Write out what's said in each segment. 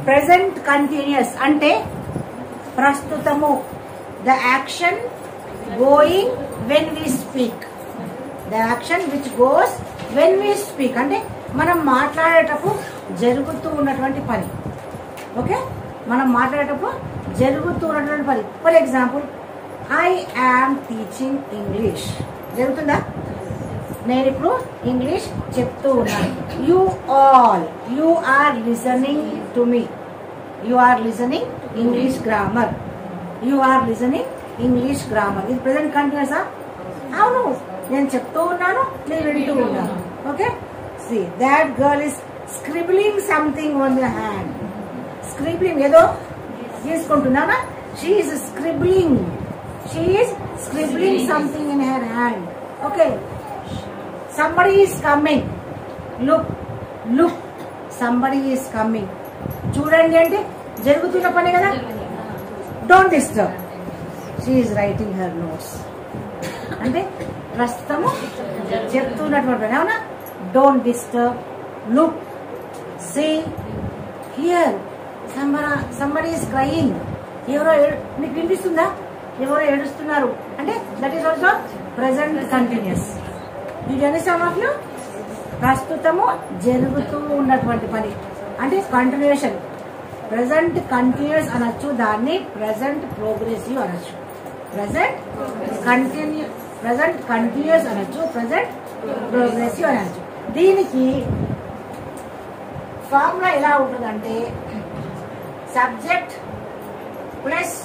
Present continuous అంటే ప్రస్తుతము. The action going when we speak. The action which goes when we speak అంటే మనం మాట్లాడేటప్పుడు జరుగుతూ ఉన్నటువంటి పని. ఓకే, మనం మాట్లాడేటప్పుడు జరుగుతూ ఉన్నటువంటి పని. For example, I am teaching English. జరుగుతుందా? నేను ఇప్పుడు ఇంగ్లీష్ చెప్తూ ఉన్నాను. You are listening to me. You are listening English grammar. You are listening English grammar. ఇది ప్రెసెంట్ కంటిన్యూసా? అవును, నేను చెప్తూ ఉన్నాను, నేను వింటూ ఉన్నాను. Okay, see that girl is scribbling something on the hand. Scribbling ఏదో తీసుకుంటున్నానా? she is scribbling something in her hand. Okay, somebody is coming. look somebody is coming. చూడండి అంటే జరుగుతున్న పని కదా. don't disturb. she is writing her notes అంటే ప్రస్తుతము చెప్తున్నటువంటి పని. అవునా? don't disturb. look, see, hear, somebody is crying. ఎవరో మీకు వినిపిస్తుందా? ఎవరో ఏడుస్తున్నారు అంటే that is also present continuous. You understand of you? ప్రస్తుతము జరుగుతూ ఉన్నటువంటి పని అంటే కంటిన్యూషన్. ప్రెసెంట్ కంటిన్యూస్ అనొచ్చు, దాన్ని ప్రెసెంట్ ప్రోగ్రెసివ్ అనొచ్చు. ప్రెసెంట్ కంటిన్యూస్ అనొచ్చు, ప్రెసెంట్ ప్రోగ్రెసివ్ అనొచ్చు. దీనికి ఫార్ములా ఎలా ఉంటుందంటే subject plus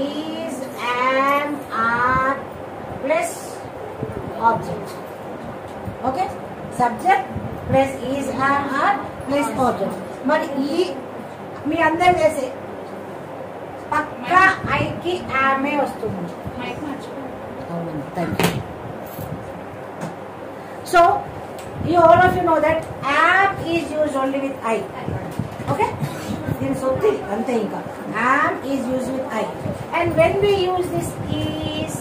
is, am, are plus object. Okay, subject plus is, am, are plus object. మరి ఈ మీ అందరం చేసే పక్కా ఐకి యామే వస్తుంది. Thank you. So, all of you know that am is used only with I. Okay? This is ante inka. Am is used with I. And when we use this is,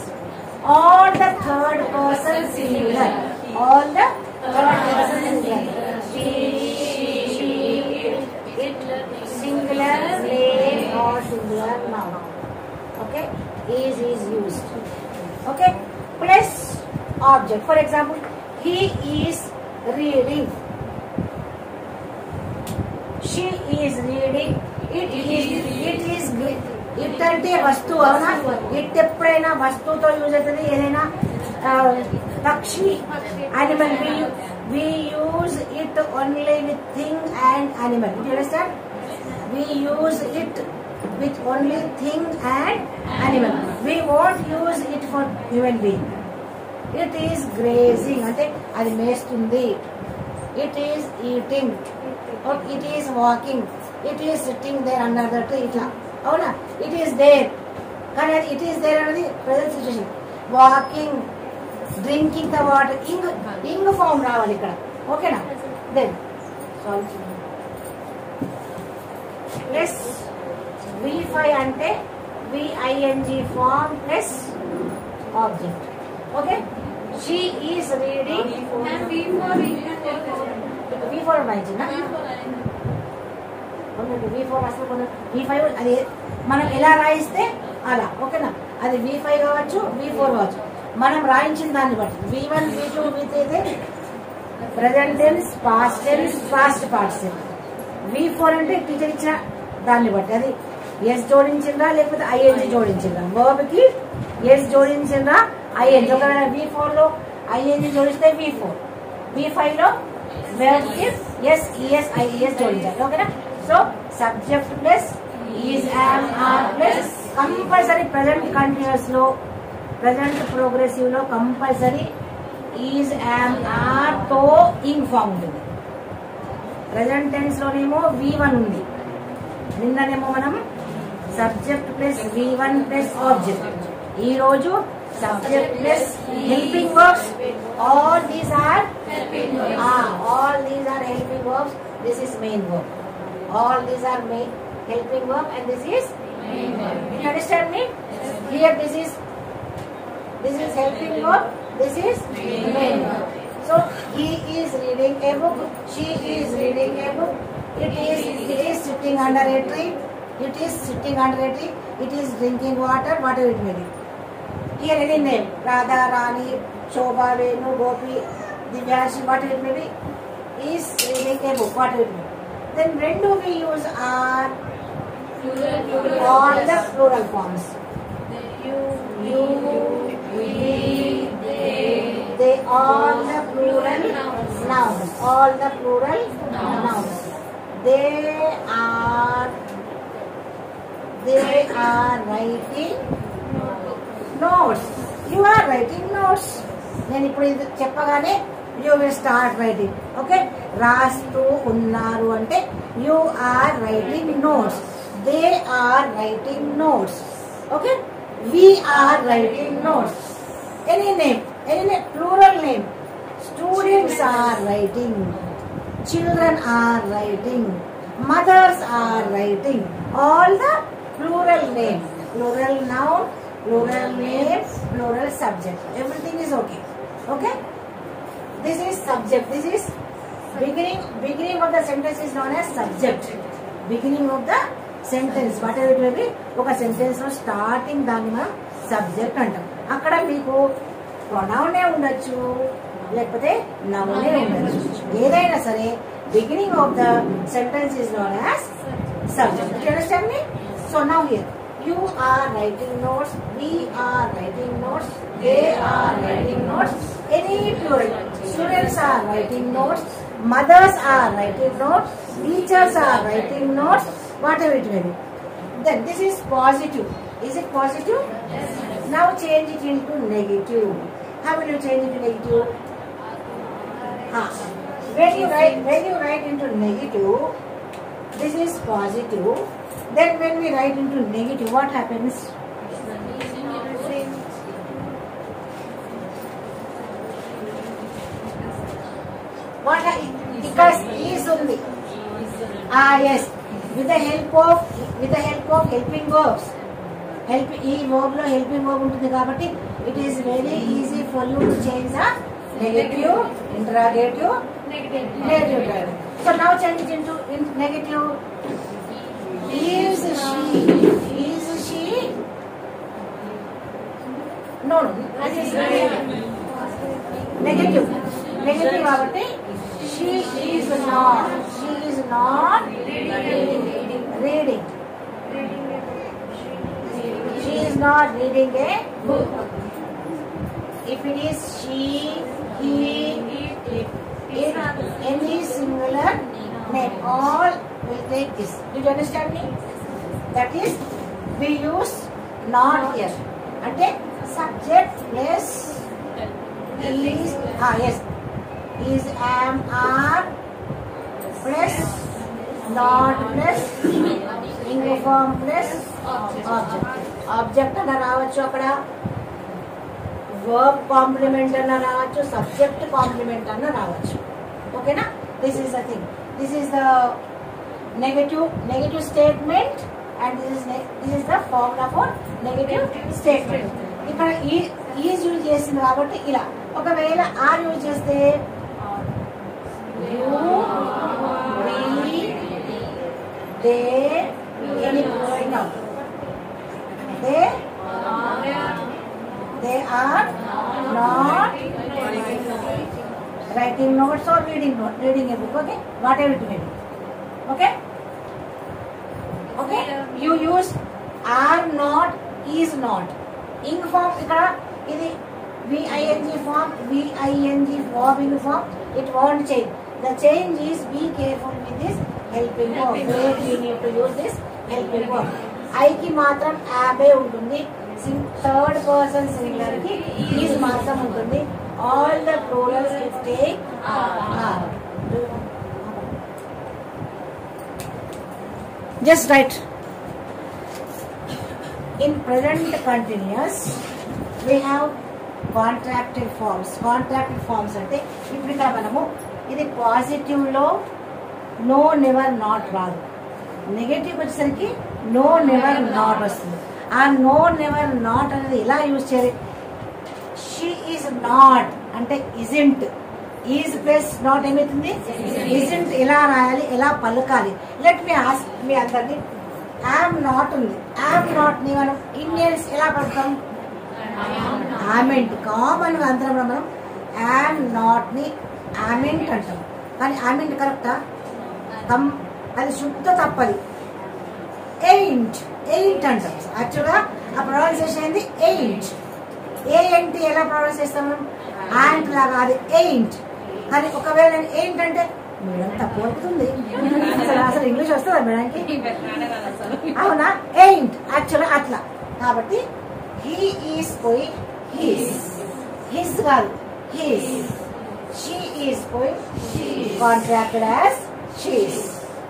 all the third person singular. All the third person singular. She, it, singular, name or singular noun. Okay? Is used. Okay? Plus object. For example, he is reading. She is reading. It is it అంటే వస్తువు. అవునా? It ఎప్పుడైనా వస్తువుతో use అవుతుంది. ఏదైనా పక్షి, animal. We use it only with thing and animal. Do you understand? We use it with only thing and animal. We won't use it for human being. It is grazing అంటే అది మేస్తుంది. It is eating or it is walking. It is sitting there under the tree. ఇట్లా అవునా? It is there కానీ అది it is there అనేది present situation. Walking, drinking the water. Ing form రావాలి ఇక్కడ. ఓకేనా? దెన్ ప్లస్ V5 అంటే VING form plus object. Okay, she is reading. V4 రాయించిందా? V4 అసలు V5 అది మనం ఎలా రాయిస్తే అలా. ఓకేనా? అది V5 కావచ్చు, V4 కావచ్చు. మనం రాయించిన దాన్ని బట్టి V1, V2, V3 present tense, past tense, past participle. V4 అంటే టీచర్ ఇచ్చిన దాన్ని బట్టి అది ఎస్ జోడించిందా లేకపోతే ఐఎన్జి జోడించిందా. వర్బ్ కి ఎస్ జోడించిందా ఐఎన్జి. ఒకవేళ V4 లో ఐఎన్జి జోడిస్తే V4, V5 లో వర్బ్ కి ఎస్ ఈఎస్ ఐఎస్ జోడించాలి. ఓకేనా? So subject plus is, am, are plus compulsory present continuous లో, ప్రెసెంట్ ప్రోగ్రెసివ్ లో కంపల్సరీ ఈజ్, యామ్, ఆర్ తో ఇంగ్ ఫామ్ ఉంటుంది. ప్రెసెంట్ టెన్స్ లోనేమో V1 ఉంది. నిన్ననేమో మనం subject plus V1 plus object. ఈ రోజు subject plus helping verbs. All these are helping verbs. This is main verb. All these are helping verb and this is main verb. You understand me? Here this is helping verb. This is main verb. So he is reading a book. She is reading a book. It is sitting under a tree. It is sitting under a tree. It is drinking water. Whatever it may be. Here any name, Radha, Rani, Shobha, Venu, Gopi, Divyashi, whatever it may be, is reading a book. Whatever it may be. Then when do we use are? All the plural forms. You, we, they all the plural nouns. All the plural nouns. They are writing notes. You are writing notes. నేను ఇప్పుడు ఇది చెప్పగానే you will start writing. Okay? రాస్తూ ఉన్నారు అంటే you are writing notes. They are writing notes. Okay? We are writing notes. Any name, plural name. Students are writing. Children are writing. Mothers are writing. All the plural names. Plural noun, plural name, plural subject. Everything is okay. Okay? This is subject. This is beginning of the sentence is known as subject. Beginning of the sentence. Whatever it may be, ఒక sentence లో starting దాన్ని మనం subject అంటాం. అక్కడ మీకు ప్రొనౌనే ఉండొచ్చు, లేకపోతే నౌనే ఉండొచ్చు. ఏదైనా సరే beginning of the sentence is known as subject. Do you understand me? So now here, you are writing notes, we are writing notes, they are writing notes. Any plural. Students are writing notes, mothers are writing notes, teachers are writing notes, whatever it may be. Then this is positive. Is it positive? Yes. Now change it into negative. How will you change it to negative? When you write into negative, this is positive. Then when we write into negative, what happens? Because is only. Yes. With the help of helping verbs. ఈ verb లో helping verb ఉంటుంది కాబట్టి it is very easy for you to change the negative, interrogative, negative. So now change it into negative. Is she? No. That is negative. Negative కాబట్టి she is not reading. She is not reading a book. If it is she, he, it, any singular name, all will take this. Do you understand me? That is, we use not here. Ante subject plus is, yes, is, am, are plus not plus inform plus object అన్న రావచ్చు, అక్కడ verb complement అన్న రావచ్చు, subject complement అన్న రావచ్చు. ఓకేనా? This is the thing. This is the negative statement and this is the formula for negative statement. ఇక్కడ is use చేసింది కాబట్టి ఇలా. ఒకవేళ ఆర్ యూజ్ చేస్తే you, we, they, any pronoun. They are not writing notes or reading a book. Okay, whatever it may be. Okay, you use are not, is not. Ing form ikkada idi VING form, verb form, it won't change. The change is be careful with this helping verb. Where we need to use this helping verb. I ki matram abe untundi. Third person singular ki is matram untundi. All the plurals will take are. Just write. In present continuous, we have contracted forms. Contracted forms అంటే ఇప్పుడు ఇక్కడ మనము ఇది positive లో no never not రాదు, negative వచ్చేసరికి no never not వస్తుంది. ఆ నో నెవర్ నాట్ అనేది ఎలా యూజ్ చేయాలి? షీ ఈజ్ నాట్ అంటే ఇజంట్, ఈజ్ ప్లస్ నాట్ ఏమవుతుంది ఇజంట్ ఎలా రాయాలి ఎలా పలకాలి లెట్ మీ ఆస్క్ మీ అందరినీ యామ్ నాట్ ఉంది యామ్ నాట్ ని మనం ఇండియన్స్ ఎలా పలుకుతాం ఆమెంట్ కామన్ గా అందరం మనం యామ్ నాట్ ని ఆమెంట్ అంటాం కానీ ఆమెంట్ కరెక్టా అది శుద్ధ తప్పది ఎయింట్ ఎయింట్ అంటాం యాక్చువల్గా ఆ ప్రొనౌన్సియేషన్ ఏంది ఎయింట్ ఏంటి ఎలా ప్రొనౌన్స్ చేస్తాం మనం యాంట్ లాగా అది ఎయింట్ కానీ ఒకవేళ నేను ఏంట్ అంటే మేడం తప్పు పడుతుంది అసలు ఇంగ్లీష్ వస్తుందా మేడంకి అవునా ఎయింట్ యాక్చువల్గా అట్లా కాబట్టి హీ ఈస్ పోయి హిస్ కాదు హిస్ షీ ఈస్ పోయి contracted as she's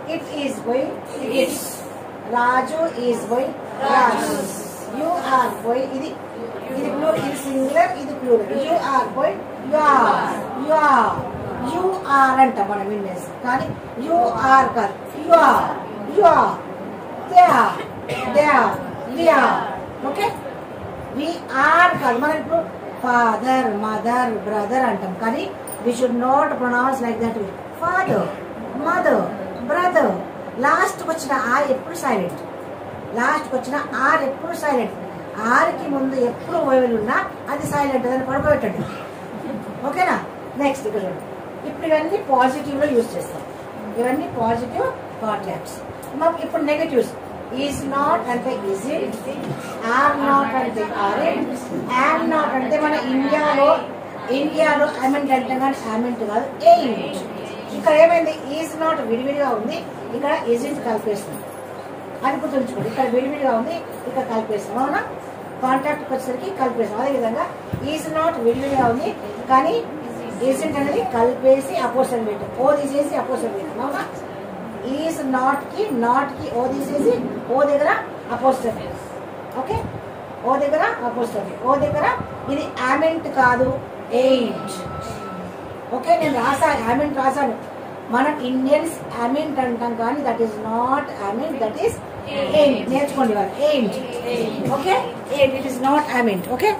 it is పోయి ఇట్స్ రాజు ఈస్ పోయి రాజు యు ఆర్ పోయి ఇది సింగులర్ ఇది ప్లూరల్ యు ఆర్ పోయి యు ఆర్ అంట మనం విన్నేసి కానీ యు ఆర్ కాదు you are they are okay we are కాదు మనం ఇప్పుడు ఫాదర్ మదర్ బ్రదర్ అంటాం కానీ we should not pronounce like that father mother brother లాస్ట్కి వచ్చిన ఆర్ ఎప్పుడు సైలెంట్ లాస్ట్కి వచ్చిన ఆర్ ఎప్పుడు సైలెంట్ ఆర్కి ముందు ఎప్పుడు ఓవెల్ ఉన్నా అది సైలెంట్ అని పడుకోబెట్టండి ఓకేనా నెక్స్ట్ ఇక్కడ చూడండి ఇప్పుడు ఇవన్నీ పాజిటివ్ లో యూజ్ చేస్తాం ఇవన్నీ పాజిటివ్ కాంటాక్ట్స్ మాకు ఇప్పుడు నెగటివ్స్ ఈజ్ నాట్ అంటే ఈజ్ ఇట్ ఆర్ నాట్ అంటే ఆర్ ఇట్ యామ్ నాట్ అంటే మన ఇండియాలో అమెంట్ అంటే కానీ అమెంట్ కాదు ఎయింట్ ఇక్కడ ఏమైంది ఈజ్ నాట్ విడివిడిగా ఉంది ఇక్కడ ఇజింట్ కలిపేస్తుంది అది గుర్తుంచుకోండి ఇక్కడ విడివిడిగా ఉంది ఇక్కడ కలిపేస్తాం అవునా కాంటాక్ట్ వచ్చేసరికి కలిపేస్తాం అదేవిధంగా ఈజ్ నాట్ విడివిడిగా ఉంది కానీ ఈజింట్ అనేది కలిపేసి అపోజిషన్ పెట్టాం ఓ తీసేసి అపోజిషన్ పెట్టాం అవునా ఈజ్ నాట్ కి ఓ తీసేసి ఓ దగ్గర అపోజిషన్ ఓకే ఓ దగ్గర అపోజిషన్ ఓ దగ్గర ఇది ఆమెంట్ కాదు ఎయింట్ ఓకే నేను రాసాను ఆమెంట్ రాసాను మనం ఇండియన్స్ ఆమెంట్ అంటాం కానీ దట్ ఈస్ నాట్ ఆమెంట్ దట్ ఈస్ ఎయింట్ నేర్చుకోండి వాళ్ళు ఎయింట్ ఓకే ఎయింట్ ఇట్ ఈస్ నాట్ ఆమెంట్ ఓకే